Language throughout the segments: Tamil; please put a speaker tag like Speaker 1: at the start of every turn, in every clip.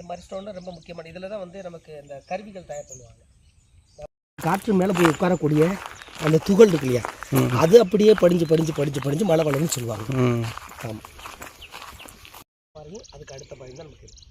Speaker 1: மாதிரி ஸ்டோன் ரொம்ப முக்கியமான. இதில் தான் வந்து நமக்கு இந்த கருவிகள் தயார் பண்ணுவாங்க. காற்று மேலே போய் உட்காரக்கூடிய அந்த துகள் இருக்கு இல்லையா, அது அப்படியே படிஞ்சு படிஞ்சு படிஞ்சு படிஞ்சு மழை வளர்ந்து சொல்லுவாங்க. ஆமாம், பாருங்க அதுக்கு அடுத்த பாருங்க தான் நமக்கு.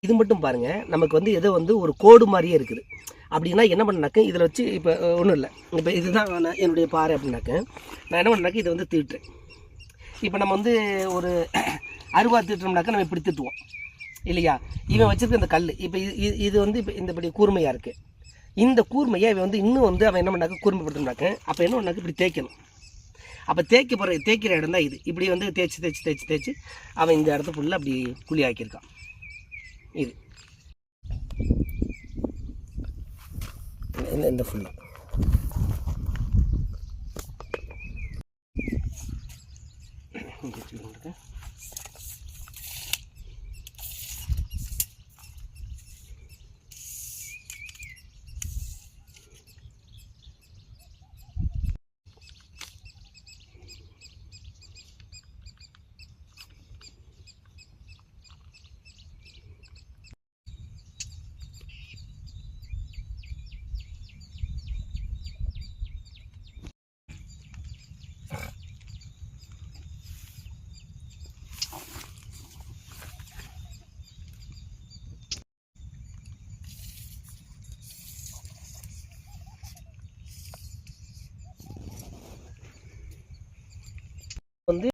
Speaker 1: இது மட்டும் பாருங்கள், நமக்கு வந்து ஏதோ வந்து ஒரு கோடு மாதிரியே இருக்குது. அப்படின்னா என்ன பண்ணாக்க இதில் வச்சு இப்போ ஒன்றும் இல்லை, இப்போ இதுதான் என்னுடைய பாறை அப்படின்னாக்க நான் என்ன பண்ணாக்க இதை வந்து தீட்டுறேன். இப்போ நம்ம வந்து ஒரு அருவா தீட்டுறோம்னாக்கா நம்ம இப்படி திட்டுவோம் இல்லையா. இவன் வச்சுருக்க இந்த கல் இப்போ இது வந்து இப்போ இந்த இப்படி கூர்மையாக இருக்குது. இந்த கூர்மையை இவன் வந்து இன்னும் வந்து அவன் என்ன பண்ணாக்க கூர்மைப்படுத்தணும்னாக்க அப்போ என்ன பண்ணாக்க இப்படி தேய்க்கணும். அப்போ தேய்க்கிற இடம் தான் இது. இப்படி வந்து தேய்ச்சி தேய்ச்சி தேய்ச்சி தேய்ச்சி அவன் இந்த இடத்த ஃபுல்லாக அப்படி குழி ஆக்கியிருக்கான். இது இந்த ஃபுல்லாக வந்து